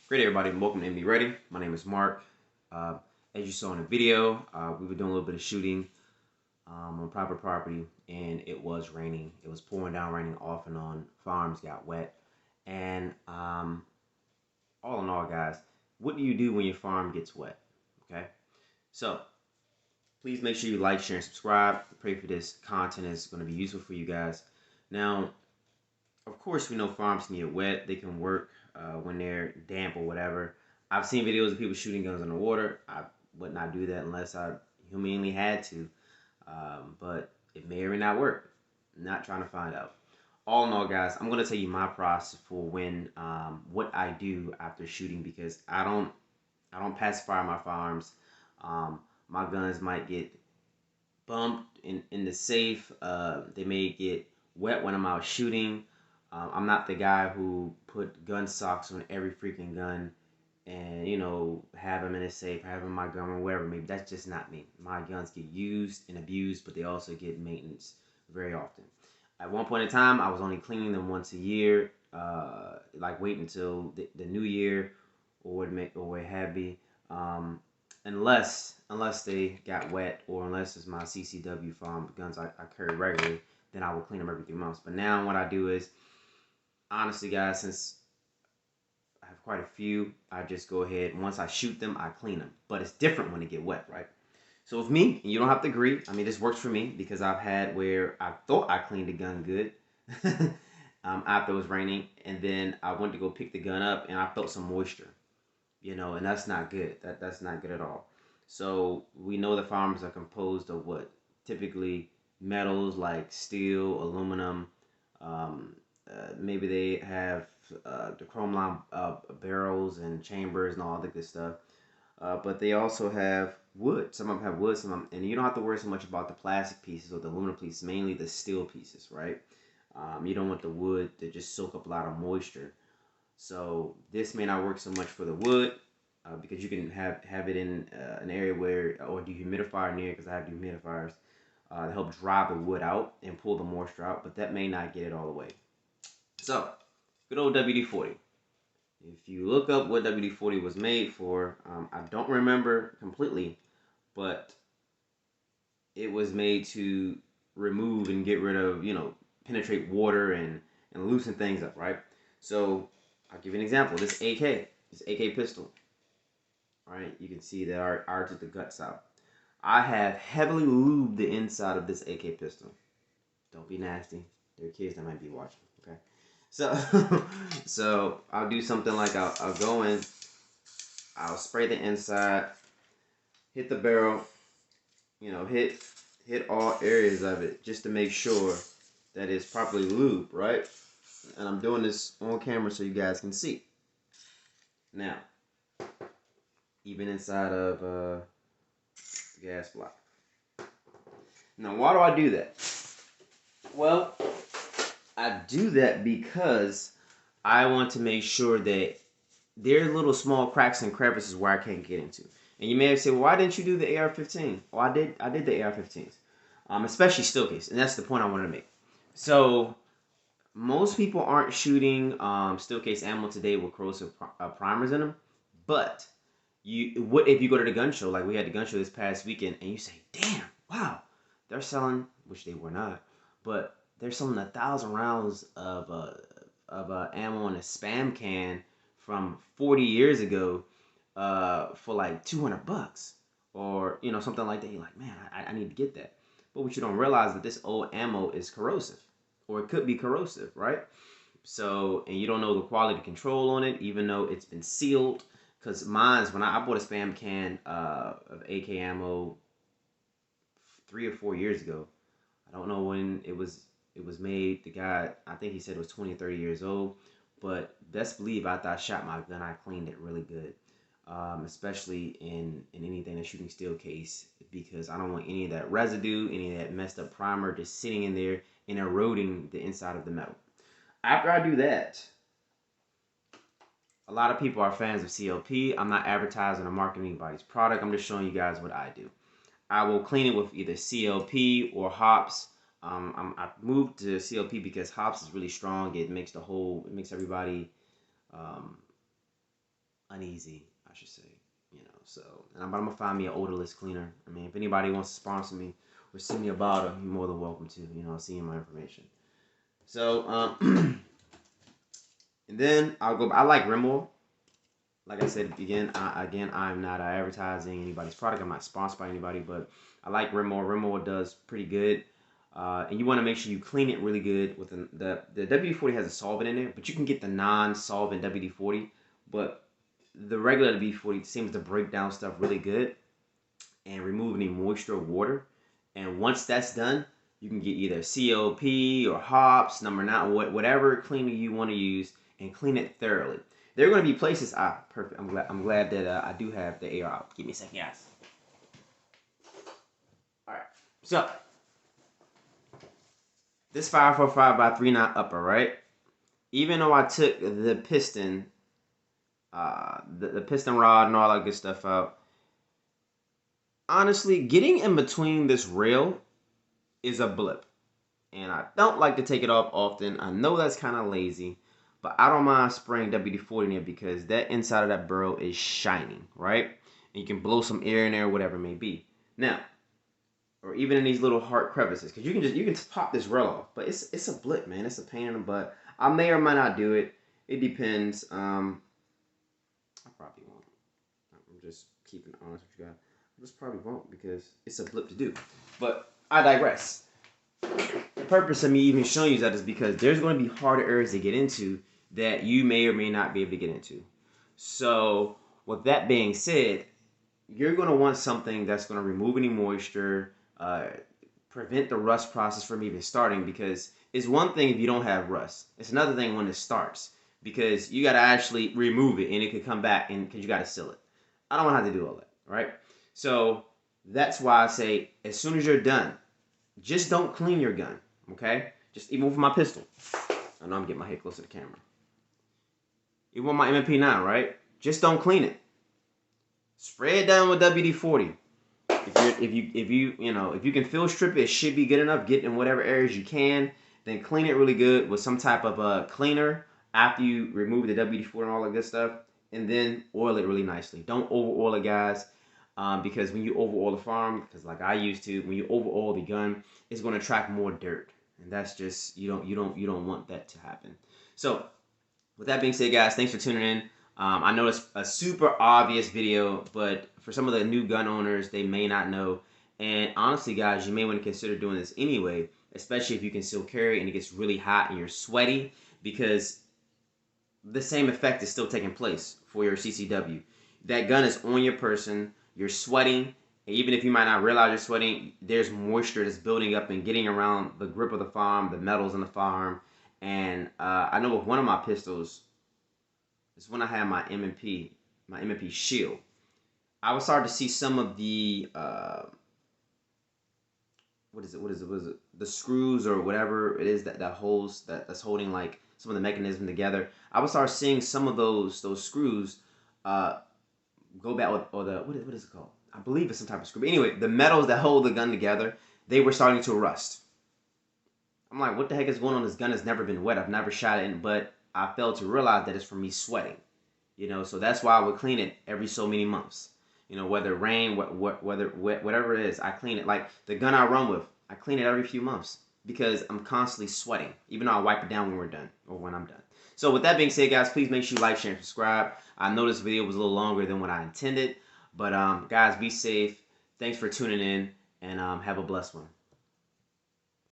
Great, everybody. Welcome to MB Ready. My name is Mark. Uh, as you saw in the video, we were doing a little bit of shooting on private property, and it was raining. It was pouring down, raining off and on. Firearms got wet. And all in all, guys, what do you do when your farm gets wet? Okay? So, please make sure you like, share, and subscribe. I pray for this content is going to be useful for you guys. Now, of course, we know farms can get wet. They can work when they're damp or whatever. I've seen videos of people shooting guns in the water. I would not do that unless I humanely had to. But it may or may not work. Not trying to find out. All in all, guys, I'm gonna tell you my process for when what I do after shooting, because I don't pacify my firearms. My guns might get bumped in the safe. They may get wet when I'm out shooting. I'm not the guy who put gun socks on every freaking gun and, have them in a safe, have them in my gun or whatever. Maybe that's just not me. My guns get used and abused, but they also get maintenance very often. At one point in time, I was only cleaning them once a year, like wait until the new year or what have you. Unless they got wet, or unless it's my CCW farm guns I carry regularly, then I will clean them every 3 months. But now what I do is, honestly, guys, since I have quite a few, I just go ahead, once I shoot them, I clean them. But it's different when they get wet, right? So with me, and you don't have to agree, I mean, this works for me because I've had where I thought I cleaned the gun good after it was raining, and then I went to go pick the gun up and I felt some moisture, and that's not good. That's not good at all. So we know the firearms are composed of what? Typically metals like steel, aluminum, maybe they have the chrome line barrels and chambers and all the good stuff. But they also have wood. Some of them have wood, some of them, and you don't have to worry so much about the plastic pieces or the aluminum pieces, mainly the steel pieces, right? You don't want the wood to just soak up a lot of moisture. So this may not work so much for the wood because you can have it in an area where, or dehumidifier near, because I have dehumidifiers to help dry the wood out and pull the moisture out, but that may not get it all the way. So, good old WD-40. If you look up what WD-40 was made for, I don't remember completely, but it was made to remove and get rid of, penetrate water and loosen things up, right? So, I'll give you an example. This AK pistol, right? You can see that I took the guts out. I have heavily lubed the inside of this AK pistol. Don't be nasty. There are kids that might be watching, okay? So, so I'll do something like I'll go in, I'll spray the inside, hit the barrel, hit all areas of it just to make sure that it's properly lubed, right? And I'm doing this on camera so you guys can see. Now, even inside of the gas block. Now, why do I do that? Well, I do that because I want to make sure that there are little small cracks and crevices where I can't get into. And you may have said, well, why didn't you do the AR-15? Well, I did the AR-15s, especially steel case, and that's the point I wanted to make. So most people aren't shooting steel case ammo today with corrosive primers in them, but what if you go to the gun show, like we had the gun show this past weekend, and you say, damn, wow, they're selling, which they were not, but they're selling 1,000 rounds of ammo in a spam can from 40 years ago for like $200, or something like that. You're like, man, I need to get that. But what you don't realize is that this old ammo is corrosive, or it could be corrosive, right? So, and you don't know the quality control on it, even though it's been sealed. Because mine's, when I bought a spam can of AK ammo 3 or 4 years ago. I don't know when it was made. The guy, I think he said it was 20 or 30 years old. But best believe after I shot my gun, I cleaned it really good. Especially in anything that's shooting steel case, because I don't want any of that residue, any of that messed up primer just sitting in there and eroding the inside of the metal. After I do that, a lot of people are fans of CLP. I'm not advertising or marketing anybody's product. I'm just showing you guys what I do. I will clean it with either CLP or hops. I moved to CLP because hops is really strong. It makes everybody uneasy, I should say. So, and I'm gonna find me an odorless cleaner. I mean, if anybody wants to sponsor me or send me a bottle, you're more than welcome to. I'll see you my information. So, and then I'll go. I like rim oil. Like I said again, I'm not advertising anybody's product. I'm not sponsored by anybody, but I like rim oil. Rim oil does pretty good. And you want to make sure you clean it really good. With the WD-40 has a solvent in there, but you can get the non-solvent WD-40. But the regular WD-40 seems to break down stuff really good and remove any moisture or water. And once that's done, you can get either COP or hops, number 9, whatever cleaner you want to use, and clean it thoroughly. There are going to be places. Perfect. I'm glad that I do have the AR out. Give me a second, guys. All right. So this 545 by 3/9 upper, right? Even though I took the piston, the piston rod and all that good stuff out, honestly, getting in between this rail is a blip, and I don't like to take it off often. I know that's kind of lazy, but I don't mind spraying WD-40 in there because that inside of that barrel is shining, right? And you can blow some air in there, whatever it may be. Now, or even in these little hard crevices, because you can pop this rail off, but it's a blip, man. It's a pain in the butt. I may or might not do it. It depends. I probably won't. I'm just keeping honest with you guys. I just probably won't because it's a blip to do. But I digress. The purpose of me even showing you that is because there's going to be harder areas to get into that you may or may not be able to get into. So with that being said, you're going to want something that's going to remove any moisture, prevent the rust process from even starting, because it's one thing if you don't have rust. It's another thing when it starts, because you got to actually remove it and it could come back, and because you got to seal it. I don't want to have to do all that, right? So that's why I say as soon as you're done, just don't clean your gun, okay? Just even with my pistol. I know I'm getting my head close to the camera. Even with my MP9, right? Just don't clean it. Spray it down with WD-40. If you can field strip it, it should be good enough. Get in whatever areas you can. Then clean it really good with some type of cleaner after you remove the WD-40 and all that good stuff. And then oil it really nicely. Don't over oil it, guys. Because when you over oil the firearm, because like I used to, when you over oil the gun, it's going to attract more dirt, and that's just you don't want that to happen. So, with that being said, guys, thanks for tuning in. I know it's a super obvious video, but for some of the new gun owners, they may not know. And honestly, guys, you may want to consider doing this anyway, especially if you can still carry and it gets really hot and you're sweaty, because the same effect is still taking place for your CCW. That gun is on your person. You're sweating, and even if you might not realize you're sweating, there's moisture that's building up and getting around the grip of the firearm, the metals in the firearm. And I know with one of my pistols, it's when I had my M&P shield, I was starting to see some of the what is it? The screws or whatever it is that holds that's holding like some of the mechanism together. I would start seeing some of those screws go back, or the what is it called? I believe it's some type of screw. But anyway, the metals that hold the gun together, they were starting to rust. I'm like, what the heck is going on? This gun has never been wet. I've never shot it, but I failed to realize that it's from me sweating. So that's why I would clean it every so many months. Whether rain, whether whatever it is, I clean it. Like the gun I run with, I clean it every few months because I'm constantly sweating. Even though I wipe it down when we're done or when I'm done. So with that being said, guys, please make sure you like, share, and subscribe. I know this video was a little longer than what I intended, but guys, be safe. Thanks for tuning in, and have a blessed one.